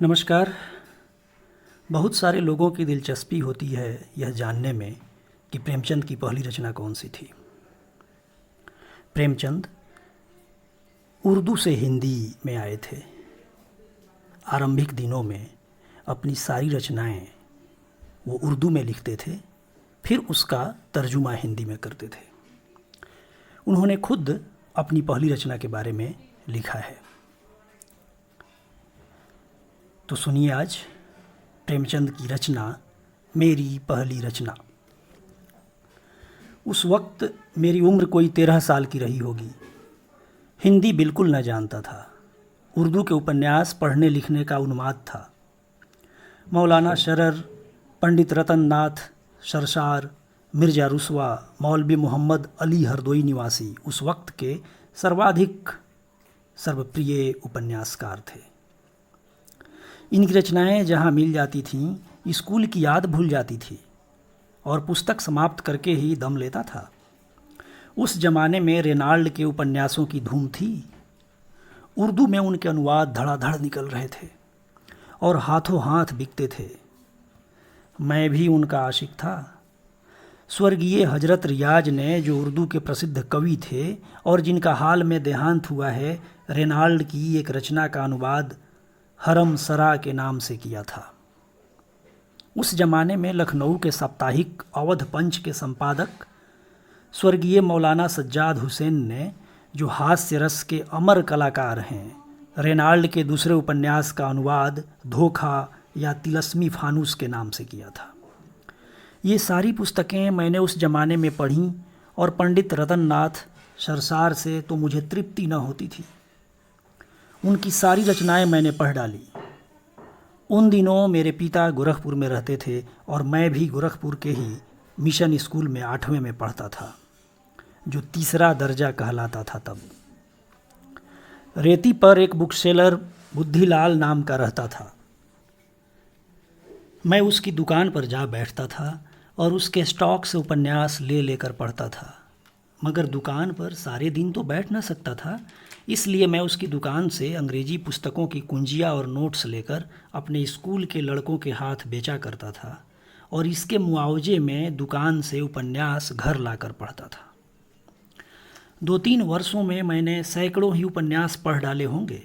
नमस्कार। बहुत सारे लोगों की दिलचस्पी होती है यह जानने में कि प्रेमचंद की पहली रचना कौन सी थी। प्रेमचंद उर्दू से हिंदी में आए थे। आरंभिक दिनों में अपनी सारी रचनाएं वो उर्दू में लिखते थे, फिर उसका तर्जुमा हिंदी में करते थे। उन्होंने खुद अपनी पहली रचना के बारे में लिखा है। तो सुनिए आज प्रेमचंद की रचना मेरी पहली रचना। उस वक्त मेरी उम्र कोई 13 साल की रही होगी। हिंदी बिल्कुल न जानता था। उर्दू के उपन्यास पढ़ने लिखने का उन्माद था। मौलाना शरर, पंडित रतन नाथ सरशार, मिर्ज़ा रुस्वा, मौलवी मोहम्मद अली हरदोई निवासी उस वक्त के सर्वाधिक सर्वप्रिय उपन्यासकार थे। इनकी रचनाएं जहां मिल जाती थीं, स्कूल की याद भूल जाती थी और पुस्तक समाप्त करके ही दम लेता था। उस जमाने में रेनाल्ड के उपन्यासों की धूम थी। उर्दू में उनके अनुवाद धड़ाधड़ निकल रहे थे और हाथों हाथ बिकते थे। मैं भी उनका आशिक था। स्वर्गीय हजरत रियाज ने, जो उर्दू के प्रसिद्ध कवि थे और जिनका हाल में देहांत हुआ है, रेनाल्ड की एक रचना का अनुवाद हरम सरा के नाम से किया था। उस जमाने में लखनऊ के साप्ताहिक अवध पंच के संपादक स्वर्गीय मौलाना सज्जाद हुसैन ने, जो हास्य रस के अमर कलाकार हैं, रेनाल्ड के दूसरे उपन्यास का अनुवाद धोखा या तिलस्मी फानूस के नाम से किया था। ये सारी पुस्तकें मैंने उस जमाने में पढ़ीं और पंडित रतन नाथ सरशार से तो मुझे तृप्ति न होती थी। उनकी सारी रचनाएं मैंने पढ़ डाली। उन दिनों मेरे पिता गोरखपुर में रहते थे और मैं भी गोरखपुर के ही मिशन स्कूल में 8वें में पढ़ता था, जो तीसरा दर्जा कहलाता था तब। रेती पर एक बुक सेलर बुद्धिलाल नाम का रहता था। मैं उसकी दुकान पर जा बैठता था और उसके स्टॉक से उपन्यास ले लेकर पढ़ता था, मगर दुकान पर सारे दिन तो बैठ न सकता था। इसलिए मैं उसकी दुकान से अंग्रेजी पुस्तकों की कुंजियाँ और नोट्स लेकर अपने स्कूल के लड़कों के हाथ बेचा करता था और इसके मुआवजे में दुकान से उपन्यास घर लाकर पढ़ता था। 2-3 वर्षों में मैंने सैकड़ों ही उपन्यास पढ़ डाले होंगे।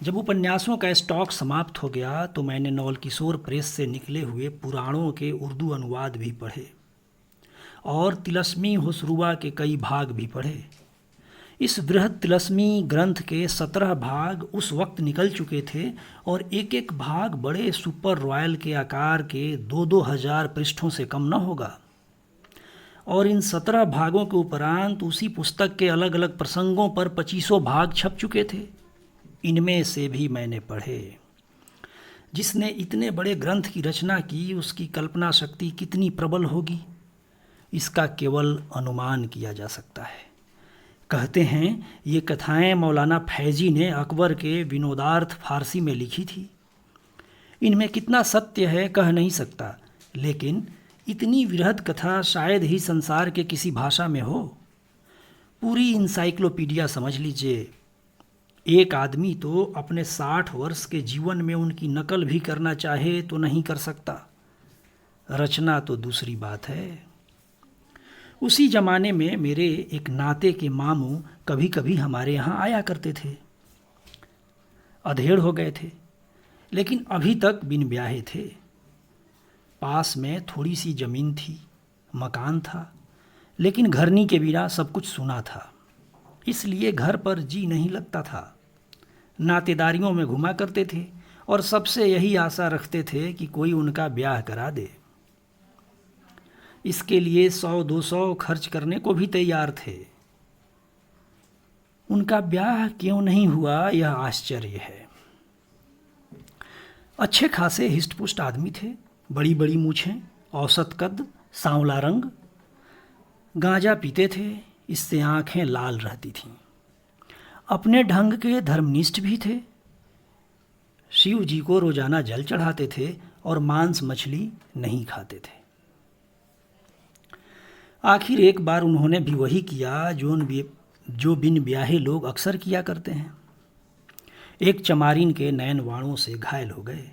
जब उपन्यासों का स्टॉक समाप्त हो गया तो मैंने नवल किशोर प्रेस से निकले हुए पुराणों के उर्दू अनुवाद भी पढ़े और तिलस्मी हुसरुआ के कई भाग भी पढ़े। इस बृहद तिलस्मी ग्रंथ के 17 भाग उस वक्त निकल चुके थे और एक एक भाग बड़े सुपर रॉयल के आकार के 2-2 हज़ार पृष्ठों से कम न होगा। और इन 17 भागों के उपरांत उसी पुस्तक के अलग अलग प्रसंगों पर 2500 भाग छप चुके थे। इनमें से भी मैंने पढ़े। जिसने इतने बड़े ग्रंथ की रचना की, उसकी कल्पना शक्ति कितनी प्रबल होगी, इसका केवल अनुमान किया जा सकता है। कहते हैं ये कथाएं मौलाना फैजी ने अकबर के विनोदार्थ फारसी में लिखी थी। इनमें कितना सत्य है कह नहीं सकता, लेकिन इतनी वृहद कथा शायद ही संसार के किसी भाषा में हो। पूरी इंसाइक्लोपीडिया समझ लीजिए। एक आदमी तो अपने 60 वर्ष के जीवन में उनकी नकल भी करना चाहे तो नहीं कर सकता। रचना तो दूसरी बात है। उसी ज़माने में मेरे एक नाते के मामू कभी कभी हमारे यहाँ आया करते थे। अधेड़ हो गए थे, लेकिन अभी तक बिन ब्याहे थे। पास में थोड़ी सी ज़मीन थी, मकान था, लेकिन घरनी के बिना सब कुछ सुना था। इसलिए घर पर जी नहीं लगता था। नातेदारियों में घुमा करते थे और सबसे यही आशा रखते थे कि कोई उनका ब्याह करा दे। इसके लिए 100-200 खर्च करने को भी तैयार थे। उनका ब्याह क्यों नहीं हुआ, यह आश्चर्य है। अच्छे खासे हिष्टपुष्ट आदमी थे, बड़ी बड़ी मूछें, औसत कद, सांवला रंग। गांजा पीते थे, इससे आंखें लाल रहती थीं। अपने ढंग के धर्मनिष्ठ भी थे। शिव जी को रोजाना जल चढ़ाते थे और मांस मछली नहीं खाते थे। आखिर एक बार उन्होंने भी वही किया जो बिन ब्याहे लोग अक्सर किया करते हैं। एक चमारिन के नैन वाणों से घायल हो गए।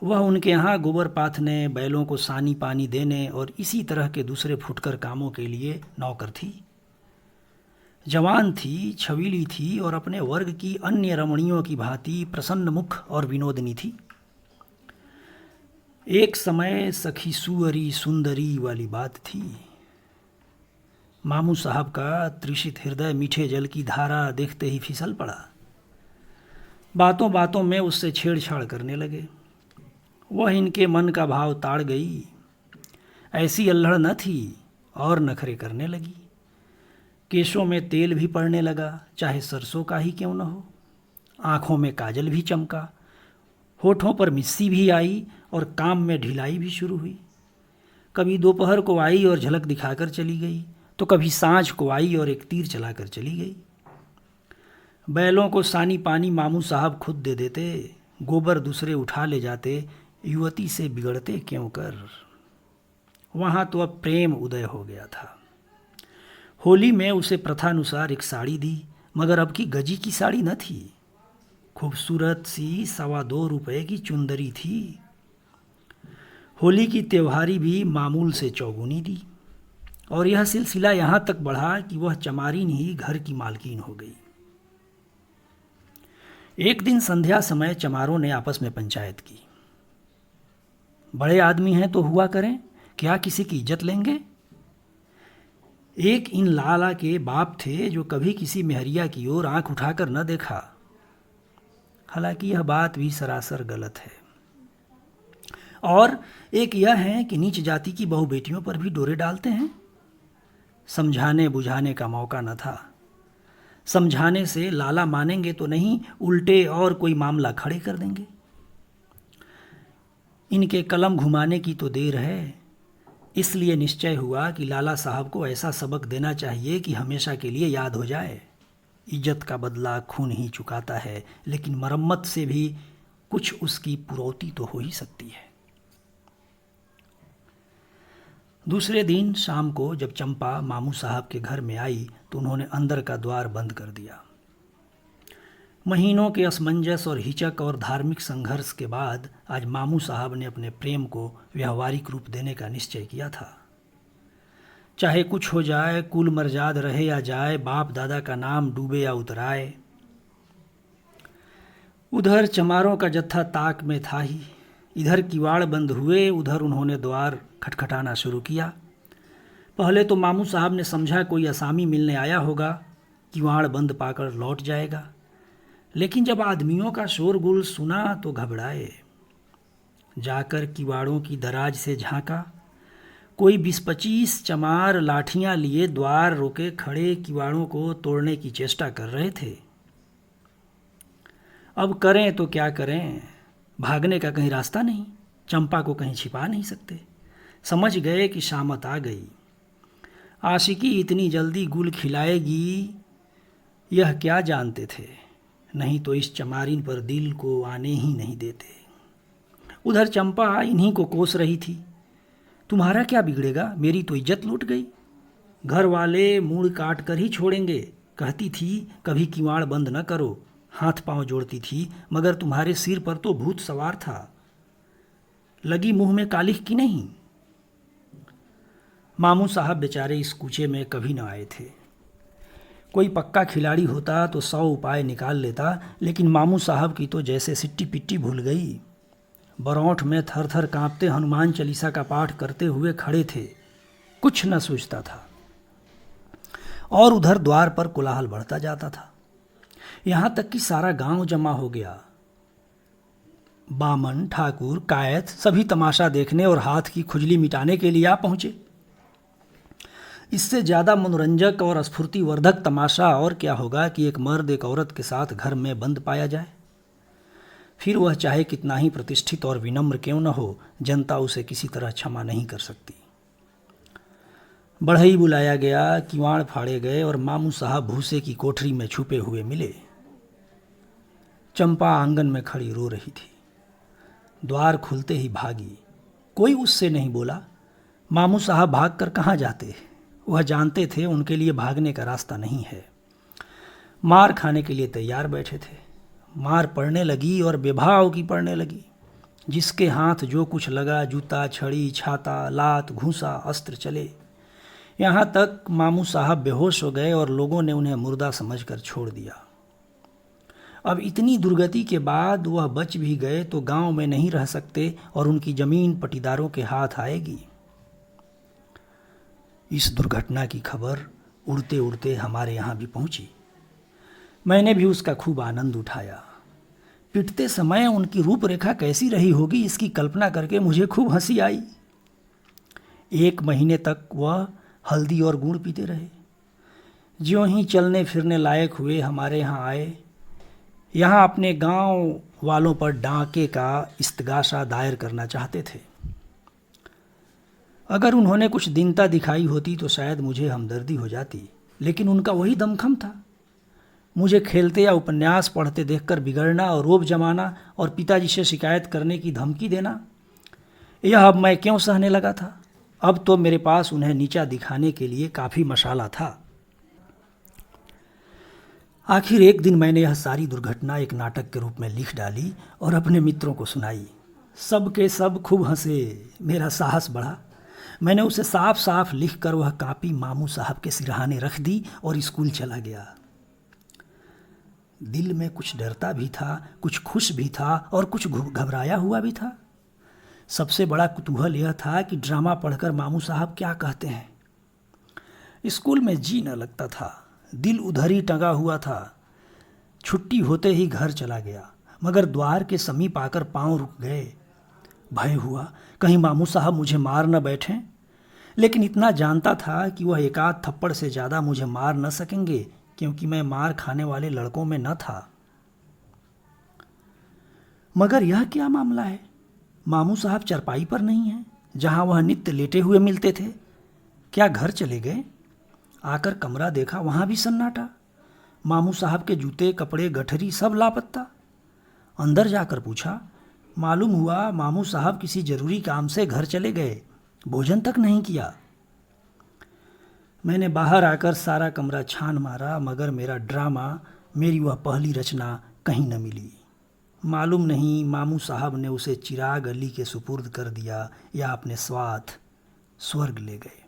वह उनके यहाँ गोबर पाथने, बैलों को सानी पानी देने और इसी तरह के दूसरे फुटकर कामों के लिए नौकर थी। जवान थी, छबीली थी और अपने वर्ग की अन्य रमणियों की भांति प्रसन्न मुख और विनोदनी थी। एक समय सखी सुअरी सुंदरी वाली बात थी। मामू साहब का तृषित हृदय मीठे जल की धारा देखते ही फिसल पड़ा। बातों बातों में उससे छेड़छाड़ करने लगे। वह इनके मन का भाव ताड़ गई। ऐसी अल्हड़ न थी और नखरे करने लगी। केशों में तेल भी पड़ने लगा, चाहे सरसों का ही क्यों न हो। आँखों में काजल भी चमका, होठों पर मिस्सी भी आई और काम में ढिलाई भी शुरू हुई। कभी दोपहर को आई और झलक दिखाकर चली गई, तो कभी सांझ को आई और एक तीर चलाकर चली गई। बैलों को सानी पानी मामू साहब खुद दे देते, गोबर दूसरे उठा ले जाते। युवती से बिगड़ते क्यों कर। वहाँ तो अब प्रेम उदय हो गया था। होली में उसे प्रथानुसार एक साड़ी दी, मगर अब की गजी की साड़ी न थी। खूबसूरत सी 2.25 रुपये की चुंदरी थी। होली की त्योहारी भी मामूल से चौगुनी दी और यह सिलसिला यहाँ तक बढ़ा कि वह चमारिन ही घर की मालकिन हो गई। एक दिन संध्या समय चमारों ने आपस में पंचायत की। बड़े आदमी हैं तो हुआ करें, क्या किसी की इज्जत लेंगे। एक इन लाला के बाप थे जो कभी किसी मेहरिया की ओर आंख उठाकर न देखा। हालांकि यह बात भी सरासर गलत है। और एक यह है कि नीच जाति की बहु बेटियों पर भी डोरे डालते हैं। समझाने बुझाने का मौका न था। समझाने से लाला मानेंगे तो नहीं, उल्टे और कोई मामला खड़े कर देंगे। इनके कलम घुमाने की तो देर है। इसलिए निश्चय हुआ कि लाला साहब को ऐसा सबक देना चाहिए कि हमेशा के लिए याद हो जाए। इज्जत का बदला खून ही चुकाता है, लेकिन मरम्मत से भी कुछ उसकी पुरौती तो हो ही सकती है। दूसरे दिन शाम को जब चंपा मामू साहब के घर में आई तो उन्होंने अंदर का द्वार बंद कर दिया। महीनों के असमंजस और हिचक और धार्मिक संघर्ष के बाद आज मामू साहब ने अपने प्रेम को व्यावहारिक रूप देने का निश्चय किया था। चाहे कुछ हो जाए, कुल मर्जाद रहे या जाए, बाप दादा का नाम डूबे या उतराए। उधर चमारों का जत्था ताक में था ही। इधर किवाड़ बंद हुए, उधर उन्होंने द्वार खटखटाना शुरू किया। पहले तो मामू साहब ने समझा कोई असामी मिलने आया होगा, किवाड़ बंद पाकर लौट जाएगा। लेकिन जब आदमियों का शोरगुल सुना तो घबराए। जाकर किवाड़ों की दराज से झांका। कोई 20-25 चमार लाठियां लिए द्वार रोके खड़े किवाड़ों को तोड़ने की चेष्टा कर रहे थे। अब करें तो क्या करें, भागने का कहीं रास्ता नहीं, चंपा को कहीं छिपा नहीं सकते। समझ गए कि शामत आ गई। आशिकी इतनी जल्दी गुल खिलाएगी यह क्या जानते थे, नहीं तो इस चमारिन पर दिल को आने ही नहीं देते। उधर चंपा इन्हीं को कोस रही थी। तुम्हारा क्या बिगड़ेगा, मेरी तो इज्जत लूट गई। घर वाले मूड़ काट कर ही छोड़ेंगे, कहती थी कभी किवाड़ बंद न करो। हाथ पांव जोड़ती थी, मगर तुम्हारे सिर पर तो भूत सवार था। लगी मुंह में कालिख की नहीं। मामू साहब बेचारे इस कूचे में कभी न आए थे। कोई पक्का खिलाड़ी होता तो 100 उपाय निकाल लेता, लेकिन मामू साहब की तो जैसे सिट्टी पिट्टी भूल गई। बरौठ में थर थर कांपते हनुमान चालीसा का पाठ करते हुए खड़े थे। कुछ न सूझता था। और उधर द्वार पर कोलाहल बढ़ता जाता था। यहाँ तक कि सारा गांव जमा हो गया। बामन, ठाकुर, कायत सभी तमाशा देखने और हाथ की खुजली मिटाने के लिए आ पहुँचे। इससे ज़्यादा मनोरंजक और स्फूर्तिवर्धक तमाशा और क्या होगा कि एक मर्द एक औरत के साथ घर में बंद पाया जाए। फिर वह चाहे कितना ही प्रतिष्ठित और विनम्र क्यों न हो, जनता उसे किसी तरह क्षमा नहीं कर सकती। बढ़ई बुलाया गया, किवाड़ फाड़े गए और मामू साहब भूसे की कोठरी में छुपे हुए मिले। चंपा आंगन में खड़ी रो रही थी। द्वार खुलते ही भागी। कोई उससे नहीं बोला। मामू साहब भाग कर कहाँ जाते, वह जानते थे उनके लिए भागने का रास्ता नहीं है। मार खाने के लिए तैयार बैठे थे। मार पड़ने लगी और बेभाव की पड़ने लगी। जिसके हाथ जो कुछ लगा, जूता, छड़ी, छाता, लात, घूंसा, अस्त्र चले। यहाँ तक मामू साहब बेहोश हो गए और लोगों ने उन्हें मुर्दा समझकर छोड़ दिया। अब इतनी दुर्गति के बाद वह बच भी गए तो गांव में नहीं रह सकते और उनकी जमीन पटीदारों के हाथ आएगी। इस दुर्घटना की खबर उड़ते उड़ते हमारे यहाँ भी पहुंची। मैंने भी उसका खूब आनंद उठाया। पिटते समय उनकी रूपरेखा कैसी रही होगी, इसकी कल्पना करके मुझे खूब हंसी आई। 1 महीने तक वह हल्दी और गुड़ पीते रहे। ज्यों ही चलने फिरने लायक हुए हमारे यहाँ आए। यहाँ अपने गांव वालों पर डांके का इस्तगासा दायर करना चाहते थे। अगर उन्होंने कुछ दीनता दिखाई होती तो शायद मुझे हमदर्दी हो जाती, लेकिन उनका वही दमखम था। मुझे खेलते या उपन्यास पढ़ते देखकर बिगड़ना और रोब जमाना और पिताजी से शिकायत करने की धमकी देना, यह अब मैं क्यों सहने लगा था। अब तो मेरे पास उन्हें नीचा दिखाने के लिए काफ़ी मसाला था। आखिर एक दिन मैंने यह सारी दुर्घटना एक नाटक के रूप में लिख डाली और अपने मित्रों को सुनाई। सब के सब खूब हंसे। मेरा साहस बढ़ा। मैंने उसे साफ साफ लिख कर वह कापी मामू साहब के सिरहाने रख दी और स्कूल चला गया। दिल में कुछ डरता भी था, कुछ खुश भी था और कुछ घबराया हुआ भी था। सबसे बड़ा कुतूहल यह था कि ड्रामा पढ़कर मामू साहब क्या कहते हैं। स्कूल में जी न लगता था, दिल उधर ही टंगा हुआ था। छुट्टी होते ही घर चला गया, मगर द्वार के समीप आकर पांव रुक गए। भय हुआ कहीं मामू साहब मुझे मार न बैठें, लेकिन इतना जानता था कि वह एकाध थप्पड़ से ज़्यादा मुझे मार न सकेंगे, क्योंकि मैं मार खाने वाले लड़कों में न था। मगर यह क्या मामला है? मामू साहब चरपाई पर नहीं हैं, जहां वह नित्य लेटे हुए मिलते थे। क्या घर चले गए? आकर कमरा देखा, वहां भी सन्नाटा। मामू साहब के जूते, कपड़े, गठरी सब लापता। अंदर जाकर पूछा, मालूम हुआ मामू साहब किसी जरूरी काम से घर चले गए, भोजन तक नहीं किया। मैंने बाहर आकर सारा कमरा छान मारा, मगर मेरा ड्रामा, मेरी वह पहली रचना कहीं न मिली। मालूम नहीं मामू साहब ने उसे चिराग अली के सुपुर्द कर दिया या अपने स्वार्थ स्वर्ग ले गए।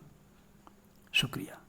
शुक्रिया।